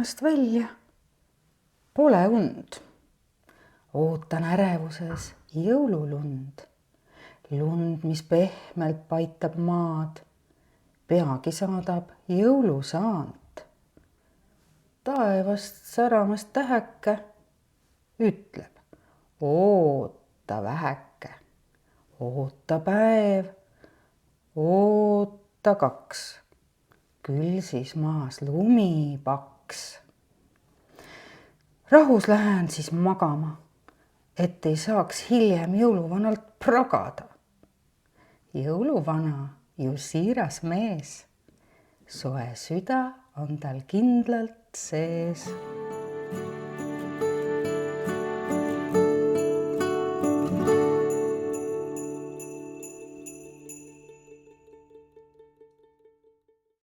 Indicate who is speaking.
Speaker 1: aknast välja. Pole und. Ootan ärevuses jõululund. Lund, mis pehmelt paitab maad. Peagi saadab jõulusaant. Taevast säramast tähäke ütleb, oota vähäke. Oota päev, oota 2. Küll siis maas lumi paks. Rahus lähen siis magama, et ei saaks hiljem jõuluvanalt pragada. Jõuluvana ju siiras mees, soe süda on tal kindlalt sees.